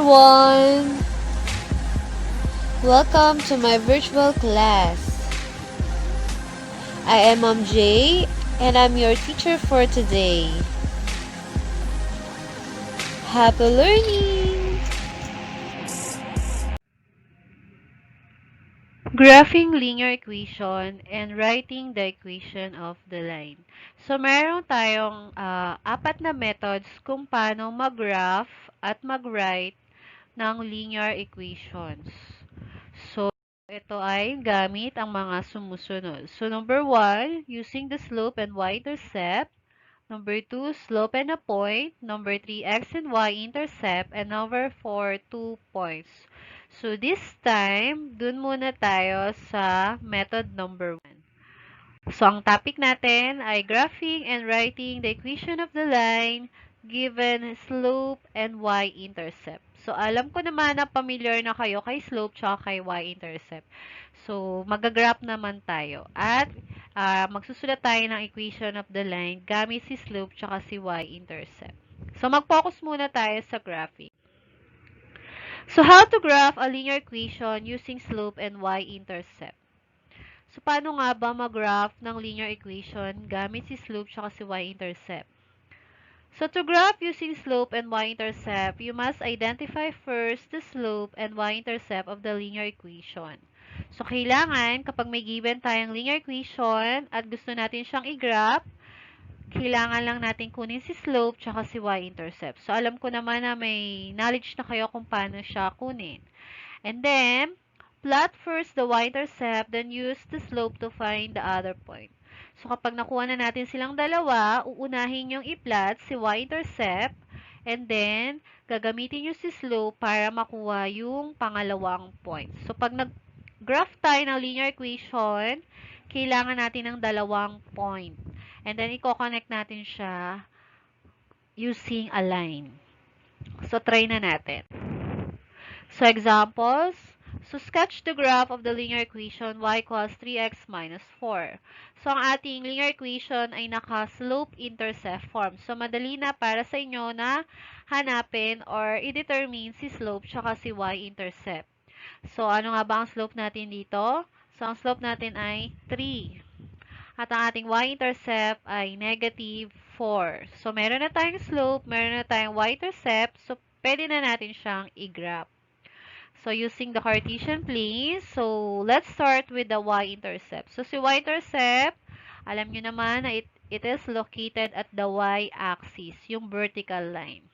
everyone! Welcome to my virtual class. I am Mom J and I'm your teacher for today. Happy learning! Graphing linear equation and writing the equation of the line. So, meron tayong apat na methods kung paano mag-graph at mag-write ng linear equations. So, ito ay gamit ang mga sumusunod. So, number 1, using the slope and y-intercept. Number 2, slope and a point. Number 3, x and y-intercept. And number 4, 2 points. So, this time, dun muna tayo sa method number 1. So, ang topic natin ay graphing and writing the equation of the line given slope and y-intercept. So, alam ko naman na familiar na kayo kay slope tsaka kay y-intercept. So, mag-graph naman tayo. At magsusulat tayo ng equation of the line gamit si slope tsaka si y-intercept. So, mag-focus muna tayo sa graphing. So, how to graph a linear equation using slope and y-intercept? So, paano nga ba mag-graph ng linear equation gamit si slope tsaka si y-intercept? So, to graph using slope and y-intercept, you must identify first the slope and y-intercept of the linear equation. So, kailangan, kapag may given tayong linear equation at gusto natin siyang i-graph, kailangan lang natin kunin si slope tsaka si y-intercept. So, alam ko naman na may knowledge na kayo kung paano siya kunin. And then, plot first the y-intercept, then use the slope to find the other point. So, kapag nakuha na natin silang dalawa, uunahin yung i-plot si y-intercept, and then, gagamitin yung si slope para makuha yung pangalawang point. So, pag nag-graph tayo ng linear equation, kailangan natin ng dalawang point. And then, i-connect natin siya using a line. So, try na natin. So, examples. So, sketch the graph of the linear equation y equals 3x minus 4. So, ang ating linear equation ay naka-slope-intercept form. So, madali na para sa inyo na hanapin or i-determine si slope tsaka si y-intercept. So, ano nga ba ang slope natin dito? So, ang slope natin ay 3. At ang ating y-intercept ay negative 4. So, meron na tayong slope, meron na tayong y-intercept. So, pwede na natin siyang i-graph. So, using the Cartesian plane, so let's start with the y-intercept. So, si y-intercept, alam nyo naman na it is located at the y-axis, yung vertical line.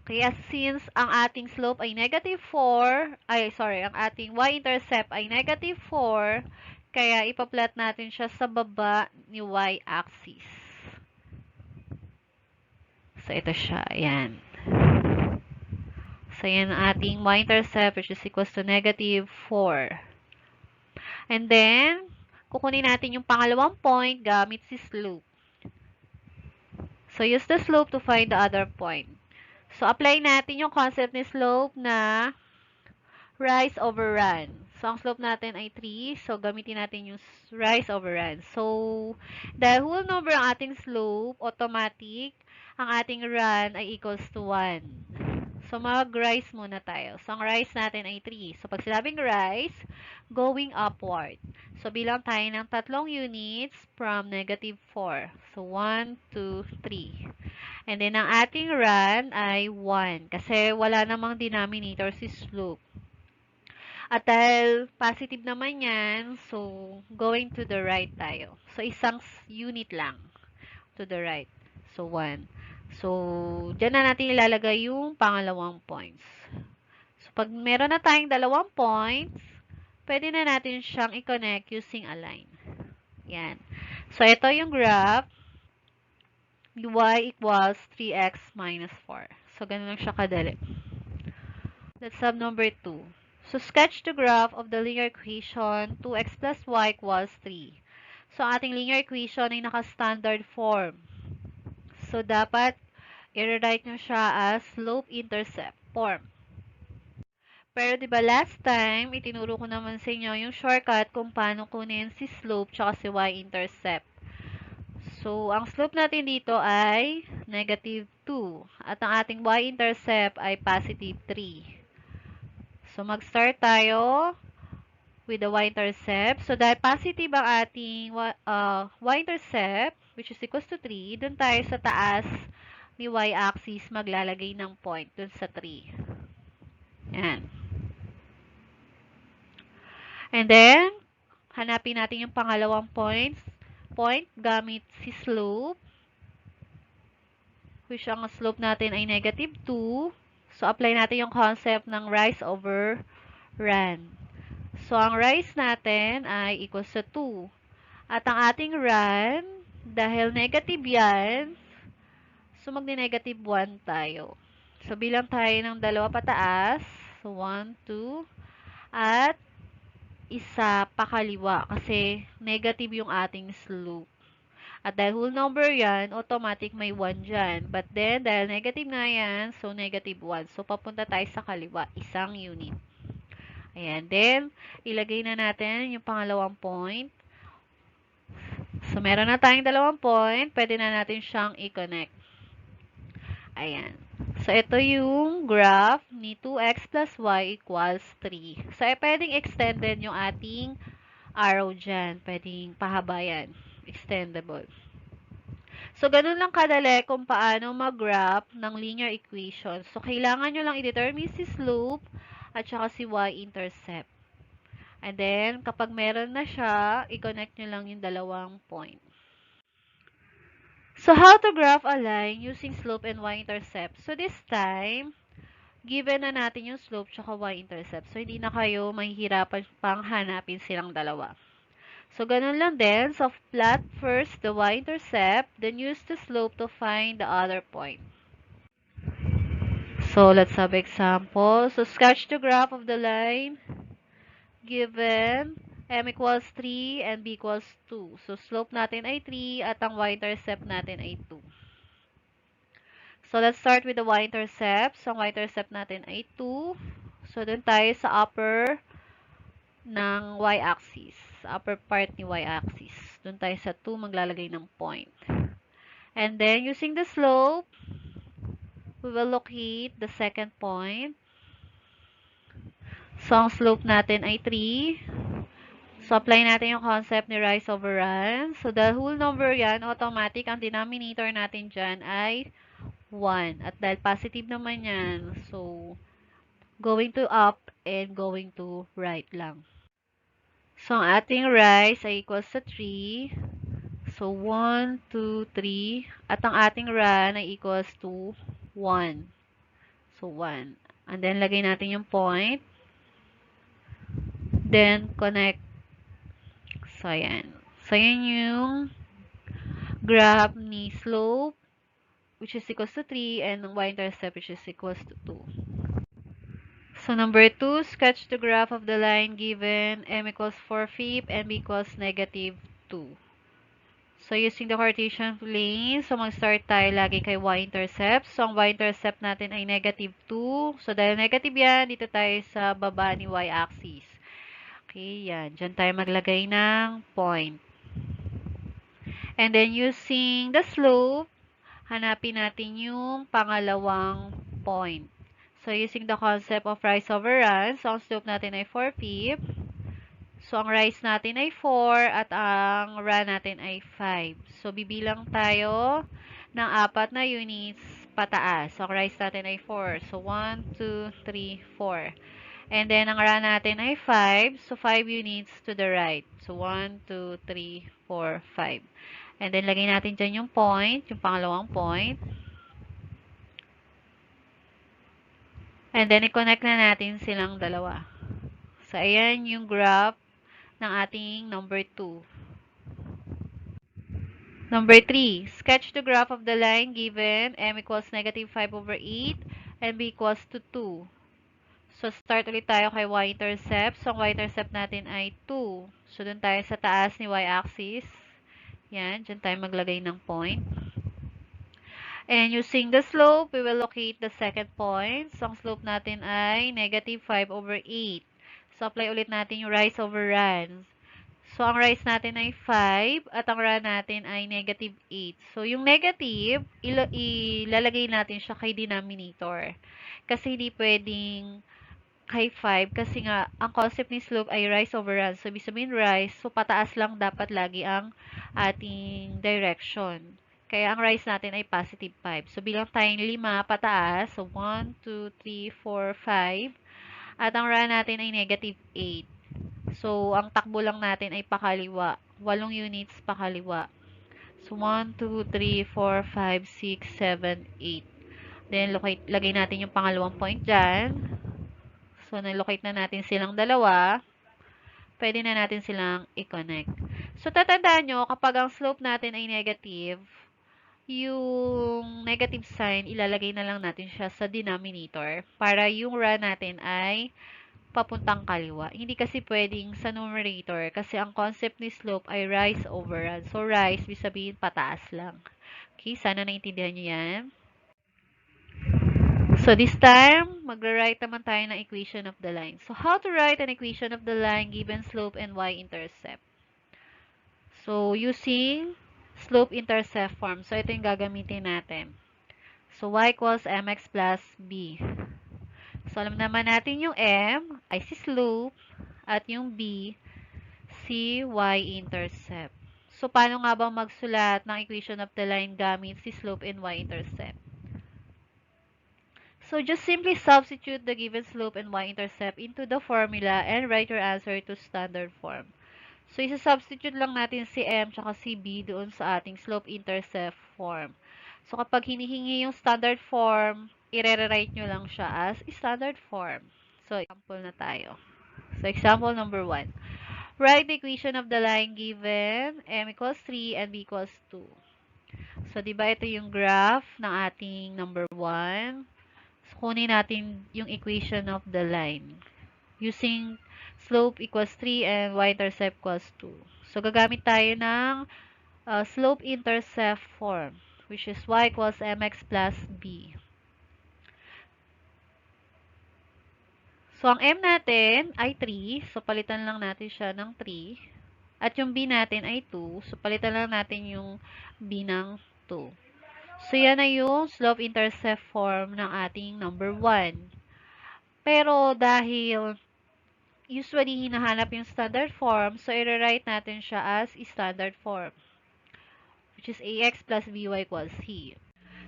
Kaya since ang ating slope ay negative 4, ang ating y-intercept ay negative 4, kaya ipa-plot natin siya sa baba ni y-axis. So, ito siya. Ayan. So, yan ang ating y-intercept which is equals to negative 4. And then, kukunin natin yung pangalawang point gamit si slope. So, use the slope to find the other point. So, apply natin yung concept ni slope na rise over run. So, ang slope natin ay 3. So, gamitin natin yung rise over run. So, dahil whole number ang ating slope, automatic, ang ating run ay equals to 1. So, mag-rise muna tayo. So, ang rise natin ay 3. So, pag sinabing rise, going upward. So, bilang tayo ng 3 units from negative 4. So, 1, 2, 3. And then, ang ating run ay 1. Kasi wala namang denominator si slope. At dahil positive naman yan, so, going to the right tayo. So, isang unit lang to the right. So, 1. So, dyan na natin ilalagay yung pangalawang points. So, pag meron na tayong dalawang points, pwede na natin siyang i-connect using a line. Yan. So, ito yung graph. Y equals 3x minus 4. So, ganun lang siya kadali. Let's have number 2. So, sketch the graph of the linear equation 2x plus y equals 3. So, ating linear equation ay naka-standard form. So, dapat i-write nyo siya as slope-intercept form. Pero, di ba last time, itinuro ko naman sa inyo yung shortcut kung paano kunin si slope tsaka si y-intercept. So, ang slope natin dito ay negative 2. At ang ating y-intercept ay positive 3. So, mag-start tayo with the y-intercept. So, dahil positive ang ating y-intercept, which is equals to 3, dun tayo sa taas ni y-axis maglalagay ng point dun sa 3. Yan. And then, hanapin natin yung pangalawang point gamit si slope, which ang slope natin ay negative 2. So, apply natin yung concept ng rise over run. So, ang rise natin ay equals to 2. At ang ating run, dahil negative yan, so magne-negative 1 tayo. So, bilang tayo ng dalawa pataas. So, 1, 2, at isa pakaliwa kasi negative yung ating slope. At dahil whole number yan, automatic may 1 dyan. But then, dahil negative nga yan, so negative 1. So, papunta tayo sa kaliwa, isang unit. Ayan. Then, ilagay na natin yung pangalawang point. So, meron na tayong dalawang point. Pwede na natin siyang i-connect. Ayan. So, ito yung graph ni 2x plus y equals 3. So, pwedeng extended yung ating arrow dyan. Pwedeng pahabayan. Extendable. So, ganun lang kadali kung paano mag-graph ng linear equation. So, kailangan nyo lang i-determine si slope at saka si y-intercept. And then, kapag meron na siya, i-connect nyo lang yung dalawang point. So, how to graph a line using slope and y-intercept? So, this time, given na natin yung slope tsaka y-intercept. So, hindi na kayo mahihirapan pang hanapin silang dalawa. So, ganun lang din. So, plot first the y-intercept, then use the slope to find the other point. So, let's have example. So, sketch the graph of the line given m equals 3 and b equals 2. So, slope natin ay 3 at ang y-intercept natin ay 2. So, let's start with the y-intercept. So, ang y-intercept natin ay 2. So, dun tayo sa upper ng y-axis. Upper part ni y-axis. Doon tayo sa 2 maglalagay ng point. And then, using the slope, we will locate the second point. So, ang slope natin ay 3. So, apply natin yung concept ni rise over run. So, the whole number yan, automatic, ang denominator natin dyan ay 1. At dahil positive naman yan, so, going to up and going to right lang. So, ang ating rise ay equals to 3. So, 1, 2, 3. At ang ating run ay equals to 1. So, 1. And then, lagay natin yung point. Then, connect. So, ayan. So, yan yung graph ni slope, which is equals to 3, and y-intercept, which is equals to 2. So, number 2, sketch the graph of the line given m equals 4/5 and b equals negative 2. So, using the Cartesian plane, so mag-start tayo lagi kay y-intercept. So, ang y-intercept natin ay negative 2. So, dahil negative yan, dito tayo sa baba ni y-axis. Okay, yan. Diyan tayo maglagay ng point. And then, using the slope, hanapin natin yung pangalawang point. So, using the concept of rise over run, so ang slope natin ay 4/5. So, ang rise natin ay 4 at ang run natin ay 5. So, bibilang tayo ng 4 na units pataas. So, ang rise natin ay 4. So, 1, 2, 3, 4. And then, ang run natin ay 5. So, 5 units to the right. So, 1, 2, 3, 4, 5. And then, lagay natin dyan yung point, yung pangalawang point. And then, i-connect na natin silang dalawa. So, ayan yung graph ng ating number 2. Number 3, sketch the graph of the line given m equals negative 5/8 and b equals to 2. So, start ulit tayo kay y-intercept. So, ang y-intercept natin ay 2. So, dun tayo sa taas ni y-axis. Yan, dyan tayo maglagay ng point. And using the slope, we will locate the second point. So, ang slope natin ay negative 5/8. So, apply ulit natin yung rise over run. So, ang rise natin ay 5 at ang run natin ay negative 8. So, yung negative, ilalagay natin siya kay denominator. Kasi hindi pwedeng kay 5 kasi nga, ang concept ni slope ay rise over run. So, ibig sabihin rise, so pataas lang dapat lagi ang ating direction. Kaya ang rise natin ay positive 5. So, bilang tayong 5 pataas. So, 1, 2, 3, 4, 5. At ang run natin ay negative 8. So, ang takbo lang natin ay pakaliwa. 8 units pakaliwa. So, 1, 2, 3, 4, 5, 6, 7, 8. Then, lagay natin yung pangalawang point dyan. So, nalocate na natin silang dalawa. Pwede na natin silang i-connect. So, tatandaan nyo, kapag ang slope natin ay negative, yung negative sign, ilalagay na lang natin siya sa denominator para yung run natin ay papuntang kaliwa. Hindi kasi pwedeng sa numerator kasi ang concept ni slope ay rise over run. So, rise, ibig sabihin pataas lang. Okay, sana naintindihan nyo yan. So, this time, magra-write naman tayo ng equation of the line. So, how to write an equation of the line given slope and y-intercept? So, using slope-intercept form. So, ito yung gagamitin natin. So, y equals mx plus b. So, alam naman natin yung m ay si slope at yung b si y-intercept. So, paano nga bang magsulat ng equation of the line gamit si slope and y-intercept? So, just simply substitute the given slope and y-intercept into the formula and write your answer to standard form. So, isa-substitute lang natin si m tsaka si b doon sa ating slope-intercept form. So, kapag hinihingi yung standard form, i-rewrite nyo lang siya as standard form. So, example na tayo. So, example number 1. Write the equation of the line given m equals 3 and b equals 2. So, di ba ito yung graph ng ating number 1? So, kunin natin yung equation of the line. Using slope equals 3 and y-intercept equals 2. So, gagamit tayo ng slope-intercept form, which is y equals mx plus b. So, ang m natin ay 3. So, palitan lang natin siya ng 3. At yung b natin ay 2. So, palitan lang natin yung b ng 2. So, yan na yung slope-intercept form ng ating number 1. Pero, dahil usually hinahanap yung standard form, so, i-write natin siya as standard form, which is ax plus by equals c.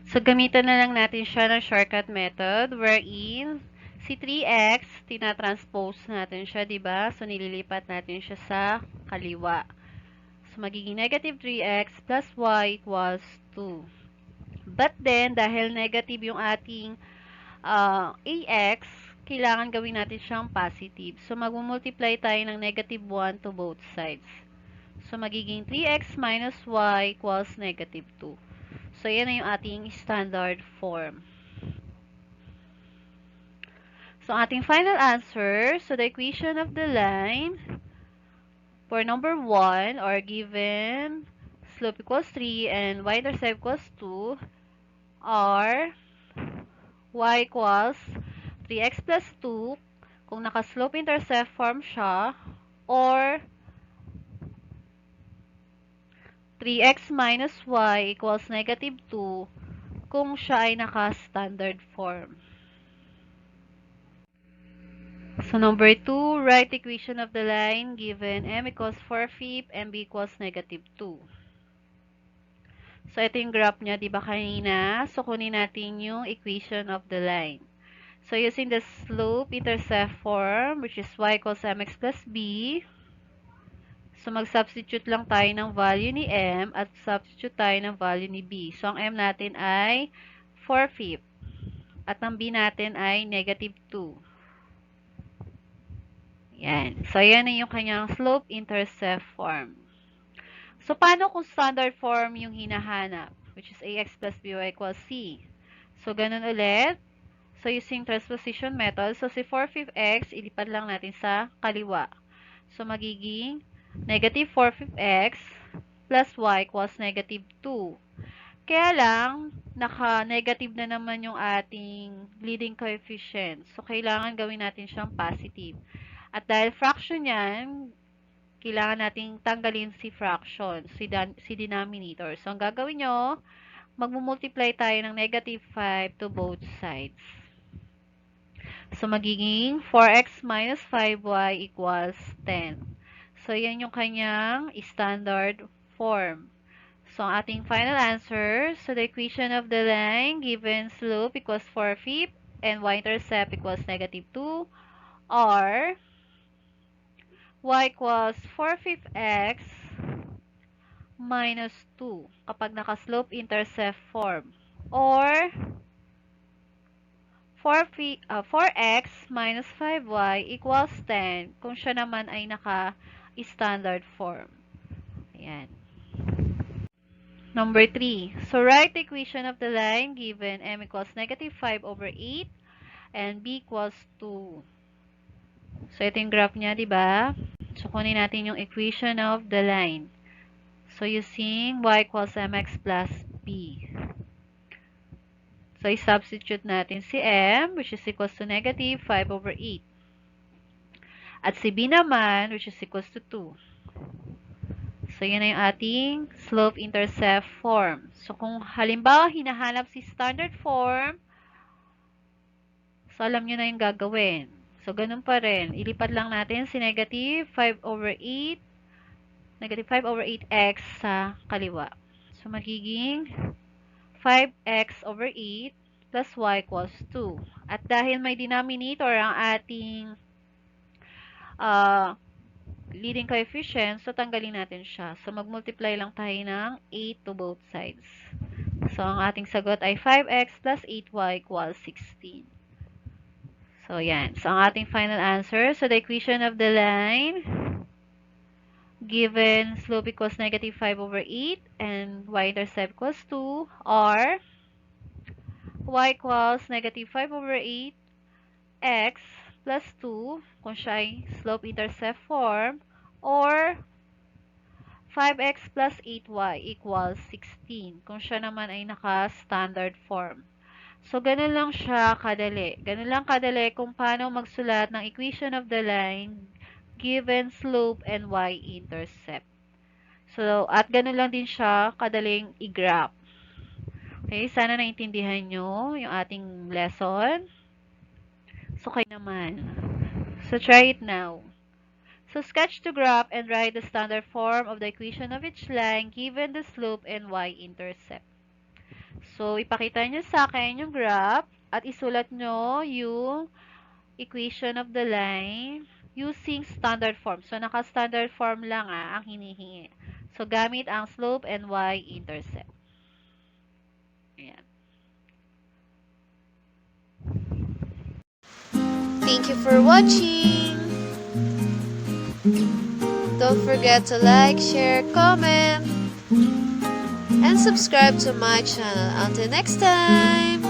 So, gamitan na lang natin siya ng shortcut method wherein si 3x, tinatranspose natin siya, diba? So, nililipat natin siya sa kaliwa. So, magiging negative 3x plus y equals 2. But then, dahil negative yung ating ax, kailangan gawin natin siyang positive. So, mag-multiply tayo ng negative 1 to both sides. So, magiging 3x minus y equals negative 2. So, yan na yung ating standard form. So, ating final answer, so the equation of the line for number 1 or given slope equals 3 and y-intercept equals 2 are y equals 3x plus 2 kung naka-slope-intercept form siya or 3x minus y equals negative 2 kung siya ay naka-standard form. So, number 2, write the equation of the line given m equals 4/5 and b equals negative 2. So, ito yung graph niya, di ba kanina? So, kunin natin yung equation of the line. So, using the slope-intercept form, which is y equals mx plus b. So, mag-substitute lang tayo ng value ni m at substitute tayo ng value ni b. So, ang m natin ay 4/5 at ang b natin ay negative 2. Yan. So, yan na yung kanyang slope-intercept form. So, paano kung standard form yung hinahanap? Which is ax plus by equals c. So, ganun ulit. So, using transposition method, so si 4/5 x, ilipat lang natin sa kaliwa. So, magiging negative 4/5 x plus y equals negative 2. Kaya lang, naka-negative na naman yung ating leading coefficient. So, kailangan gawin natin siyang positive. At dahil fraction yan, kailangan nating tanggalin si fraction, si denominator. So, ang gagawin nyo, magmumultiply tayo ng negative 5 to both sides. So, magiging 4x minus 5y equals 10. So, yan yung kanyang standard form. So, ang ating final answer, so the equation of the line given slope equals 4/5 and y-intercept equals negative 2, or y equals 4/5 x minus 2 kapag naka-slope intercept form, or 4x minus 5y equals 10 kung siya naman ay naka-standard form. Ayan. Number 3. So, write the equation of the line given m equals negative 5/8 and b equals 2. So, ito yung graph niya, di ba? So, kunin natin yung equation of the line. So, using y equals mx plus b. So, i-substitute natin si m, which is equals to negative 5/8. At si b naman, which is equals to 2. So, yun na yung ating slope-intercept form. So, kung halimbawa hinahanap si standard form, so, alam nyo na yung gagawin. So, ganun pa rin. Ilipat lang natin si negative 5/8, negative 5/8x sa kaliwa. So, magiging 5x/8 plus y equals 2. At dahil may denominator ang ating leading coefficient, so tanggalin natin siya. So, mag-multiply lang tayo ng 8 to both sides. So, ang ating sagot ay 5x plus 8y equals 16. So, yan. So, ang ating final answer, so the equation of the line given slope equals negative 5/8 and y-intercept equals 2, or y equals negative 5/8 x plus 2 kung siya ay slope-intercept form, or 5x plus 8y equals 16 kung siya naman ay naka-standard form. So, ganun lang siya kadali. Ganun lang kadali kung paano magsulat ng equation of the line given slope and y-intercept. So, at ganun lang din siya kadaling i-graph. Okay, sana naintindihan nyo yung ating lesson. So, kayo naman. So, try it now. So, sketch to graph and write the standard form of the equation of each line given the slope and y-intercept. So, ipakita nyo sa akin yung graph at isulat nyo yung equation of the line using standard form. So, naka-standard form lang ang hinihingi. So, gamit ang slope and y-intercept. Ayan. Thank you for watching. Don't forget to like, share, comment, and subscribe to my channel. Until next time.